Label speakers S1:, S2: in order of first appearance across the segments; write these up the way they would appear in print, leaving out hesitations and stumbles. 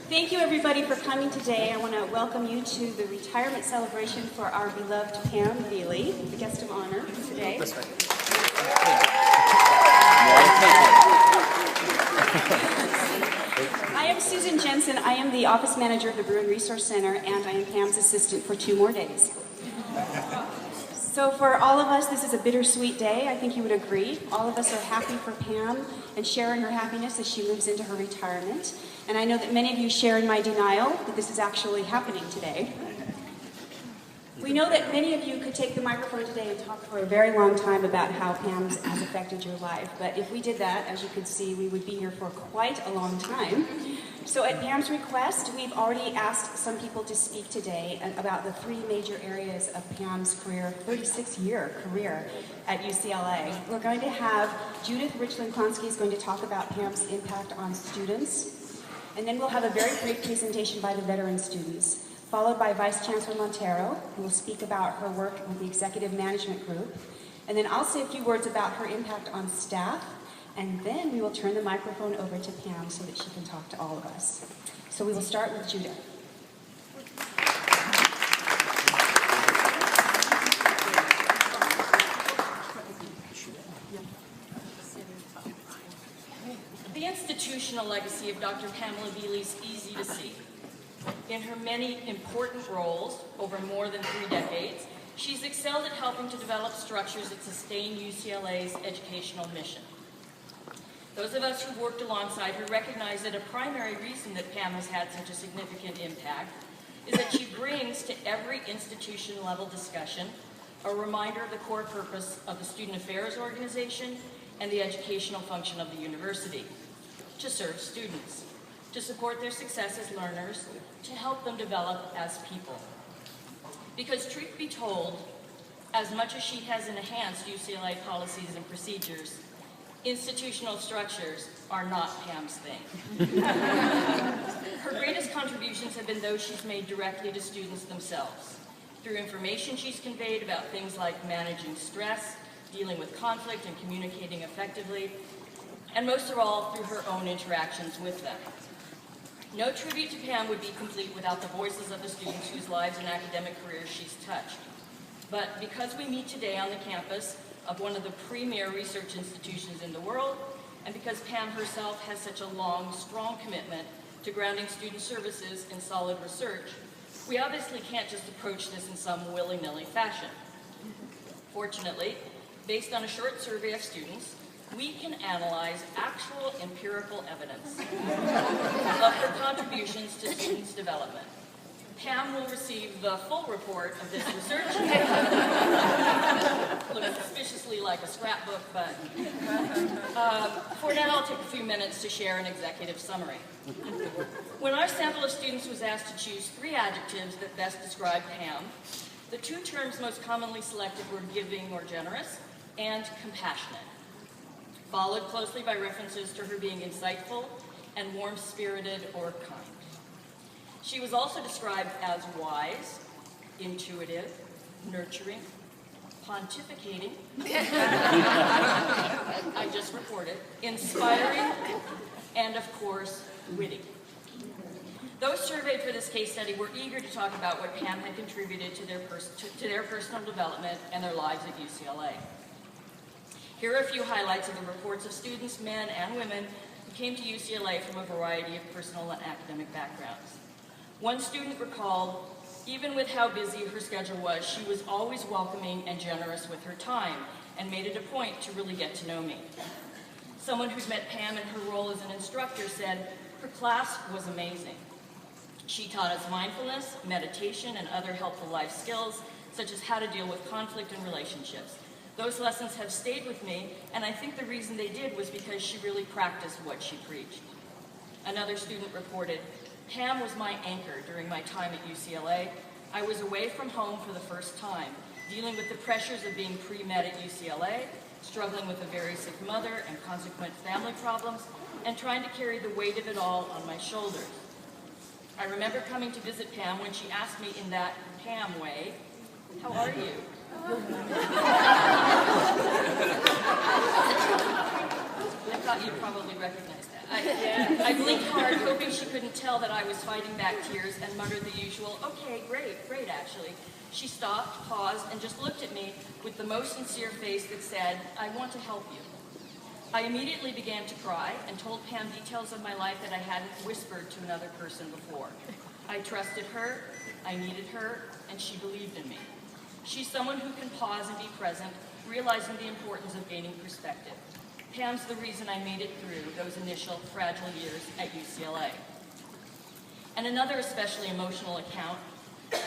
S1: Thank you everybody for coming today. I want to welcome you to the retirement celebration for our beloved Pam Viele, the guest of honor today. I am Susan Jensen. I am the office manager of the Bruin Resource Center, and I am Pam's assistant for 2 more days. So for all of us, this is a bittersweet day. I think you would agree. All of us are happy for Pam and sharing her happiness as she moves into her retirement. And I know that many of you share in my denial that this is actually happening today. We know that many of you could take the microphone today and talk for a very long time about how Pam has affected your life. But if we did that, as you can see, we would be here for quite a long time. So at Pam's request, we've already asked some people to speak today about the 3 major areas of Pam's career, 36-year career at UCLA. We're going to have Judith Richland-Klonsky is going to talk about Pam's impact on students. And then we'll have a very brief presentation by the veteran students, followed by Vice Chancellor Montero, who will speak about her work with the Executive Management Group. And then I'll say a few words about her impact on staff, and then we will turn the microphone over to Pam so that she can talk to all of us. So we will start with Judith.
S2: The institutional legacy of Dr. Pamela Viele is easy to see. In her many important roles over more than 3 decades, she's excelled at helping to develop structures that sustain UCLA's educational mission. Those of us who've worked alongside her recognize that a primary reason that Pam has had such a significant impact is that she brings to every institution-level discussion a reminder of the core purpose of the Student Affairs Organization and the educational function of the university: to serve students, to support their success as learners, to help them develop as people. Because truth be told, as much as she has enhanced UCLA policies and procedures, institutional structures are not Pam's thing. Her greatest contributions have been those she's made directly to students themselves, through information she's conveyed about things like managing stress, dealing with conflict, and communicating effectively, and most of all, through her own interactions with them. No tribute to Pam would be complete without the voices of the students whose lives and academic careers she's touched. But because we meet today on the campus of one of the premier research institutions in the world, and because Pam herself has such a long, strong commitment to grounding student services in solid research, we obviously can't just approach this in some willy-nilly fashion. Fortunately, based on a short survey of students, we can analyze actual empirical evidence of her contributions to students' development. Pam will receive the full report of this research. Looks suspiciously like a scrapbook, but for now I'll take a few minutes to share an executive summary. When our sample of students was asked to choose 3 adjectives that best describe Pam, the 2 terms most commonly selected were giving or generous and compassionate, followed closely by references to her being insightful and warm-spirited or kind. She was also described as wise, intuitive, nurturing, pontificating, I just reported, inspiring, and of course, witty. Those surveyed for this case study were eager to talk about what Pam had contributed to their personal development and their lives at UCLA. Here are a few highlights of the reports of students, men and women, who came to UCLA from a variety of personal and academic backgrounds. One student recalled, even with how busy her schedule was, she was always welcoming and generous with her time, and made it a point to really get to know me. Someone who's met Pam in her role as an instructor said, her class was amazing. She taught us mindfulness, meditation, and other helpful life skills, such as how to deal with conflict and relationships. Those lessons have stayed with me, and I think the reason they did was because she really practiced what she preached. Another student reported, Pam was my anchor during my time at UCLA. I was away from home for the first time, dealing with the pressures of being pre-med at UCLA, struggling with a very sick mother and consequent family problems, and trying to carry the weight of it all on my shoulders. I remember coming to visit Pam when she asked me in that Pam way, "How are you?" I thought you'd probably recognize that. I blinked hard, hoping she couldn't tell that I was fighting back tears and muttered the usual, "Okay, great, actually," she stopped, paused, and just looked at me with the most sincere face that said, "I want to help you." I immediately began to cry and told Pam details of my life that I hadn't whispered to another person before. I trusted her, I needed her, and she believed in me. She's someone who can pause and be present, realizing the importance of gaining perspective. Pam's the reason I made it through those initial fragile years at UCLA. And another especially emotional account,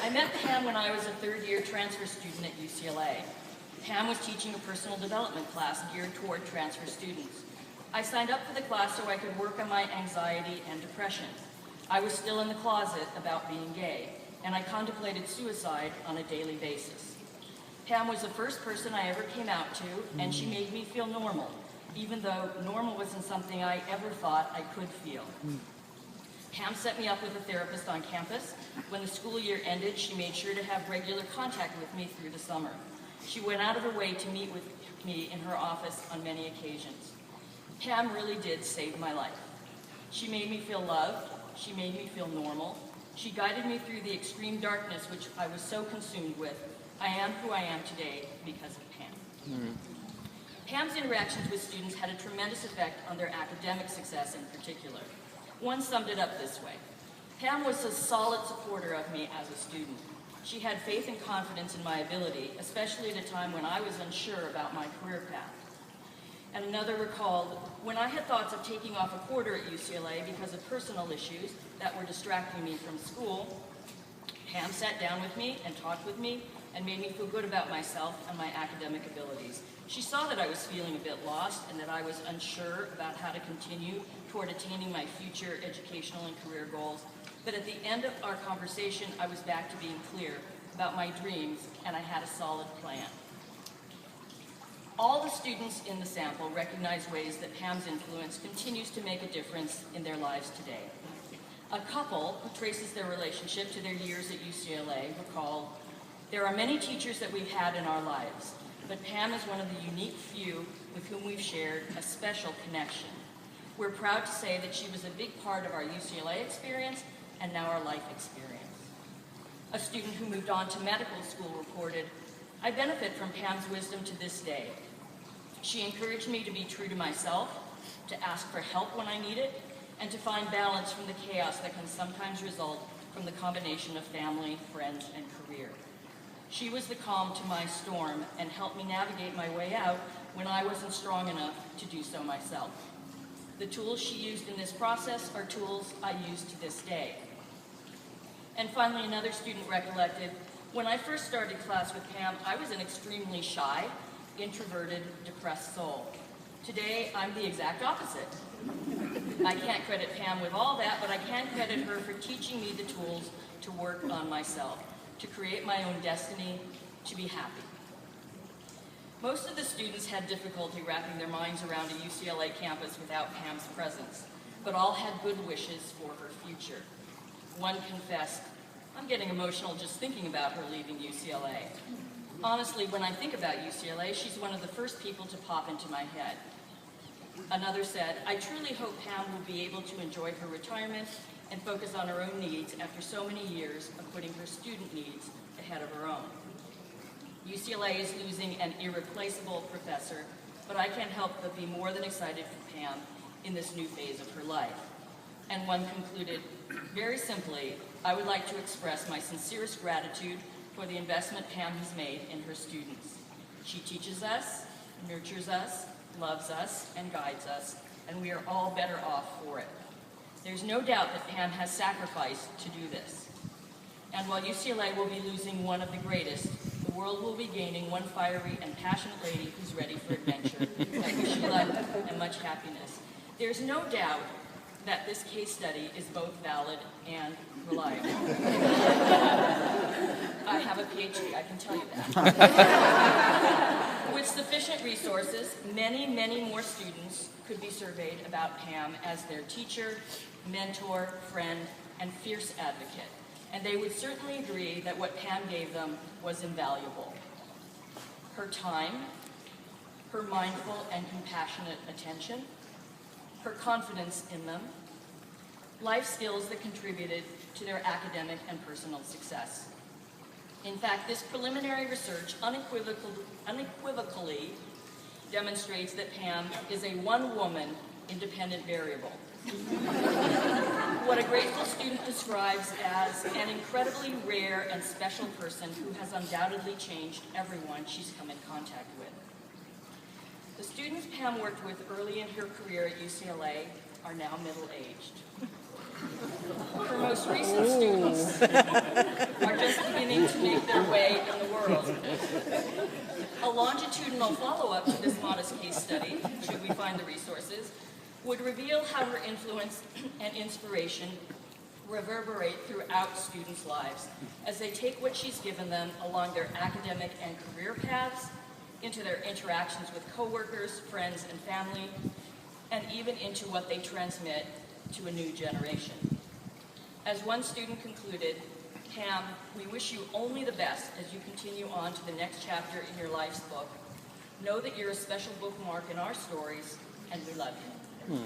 S2: I met Pam when I was a third-year transfer student at UCLA. Pam was teaching a personal development class geared toward transfer students. I signed up for the class so I could work on my anxiety and depression. I was still in the closet about being gay, and I contemplated suicide on a daily basis. Pam was the first person I ever came out to, and she made me feel normal, even though normal wasn't something I ever thought I could feel. Pam set me up with a therapist on campus. When the school year ended, she made sure to have regular contact with me through the summer. She went out of her way to meet with me in her office on many occasions. Pam really did save my life. She made me feel loved. She made me feel normal. She guided me through the extreme darkness which I was so consumed with. I am who I am today because of Pam. Pam's interactions with students had a tremendous effect on their academic success in particular. One summed it up this way. Pam was a solid supporter of me as a student. She had faith and confidence in my ability, especially at a time when I was unsure about my career path. And another recalled, when I had thoughts of taking off a quarter at UCLA because of personal issues that were distracting me from school, Pam sat down with me and talked with me and made me feel good about myself and my academic abilities. She saw that I was feeling a bit lost and that I was unsure about how to continue toward attaining my future educational and career goals. But at the end of our conversation, I was back to being clear about my dreams, and I had a solid plan. All the students in the sample recognize ways that Pam's influence continues to make a difference in their lives today. A couple who traces their relationship to their years at UCLA recall, "There are many teachers that we've had in our lives, but Pam is one of the unique few with whom we've shared a special connection. We're proud to say that she was a big part of our UCLA experience and now our life experience." A student who moved on to medical school reported, "I benefit from Pam's wisdom to this day. She encouraged me to be true to myself, to ask for help when I need it, and to find balance from the chaos that can sometimes result from the combination of family, friends, and career. She was the calm to my storm and helped me navigate my way out when I wasn't strong enough to do so myself. The tools she used in this process are tools I use to this day." And finally, another student recollected, "When I first started class with Pam, I was an extremely shy, introverted, depressed soul. Today, I'm the exact opposite. I can't credit Pam with all that, but I can credit her for teaching me the tools to work on myself, to create my own destiny, to be happy." Most of the students had difficulty wrapping their minds around a UCLA campus without Pam's presence, but all had good wishes for her future. One confessed, "I'm getting emotional just thinking about her leaving UCLA. Honestly, when I think about UCLA, she's one of the first people to pop into my head." Another said, "I truly hope Pam will be able to enjoy her retirement and focus on her own needs after so many years of putting her student needs ahead of her own. UCLA is losing an irreplaceable professor, but I can't help but be more than excited for Pam in this new phase of her life." And one concluded, "Very simply, I would like to express my sincerest gratitude for the investment Pam has made in her students. She teaches us, nurtures us, loves us, and guides us, and we are all better off for it. There's no doubt that Pam has sacrificed to do this. And while UCLA will be losing one of the greatest, the world will be gaining one fiery and passionate lady who's ready for adventure. I wish you luck and much happiness. There's no doubt that this case study is both valid and reliable." I have a PhD, I can tell you that. With sufficient resources, many, many more students could be surveyed about Pam as their teacher, mentor, friend, and fierce advocate. And they would certainly agree that what Pam gave them was invaluable. Her time, her mindful and compassionate attention, her confidence in them, life skills that contributed to their academic and personal success. In fact, this preliminary research unequivocally demonstrates that Pam is a one-woman independent variable. What a grateful student describes as an incredibly rare and special person who has undoubtedly changed everyone she's come in contact with. The students Pam worked with early in her career at UCLA are now middle-aged. Her most recent students are just beginning to make their way in the world. A longitudinal follow-up to this modest case study, should we find the resources, would reveal how her influence and inspiration reverberate throughout students' lives as they take what she's given them along their academic and career paths, into their interactions with coworkers, friends, and family, and even into what they transmit to a new generation. As one student concluded, Pam, we wish you only the best as you continue on to the next chapter in your life's book. Know that you're a special bookmark in our stories, and we love you.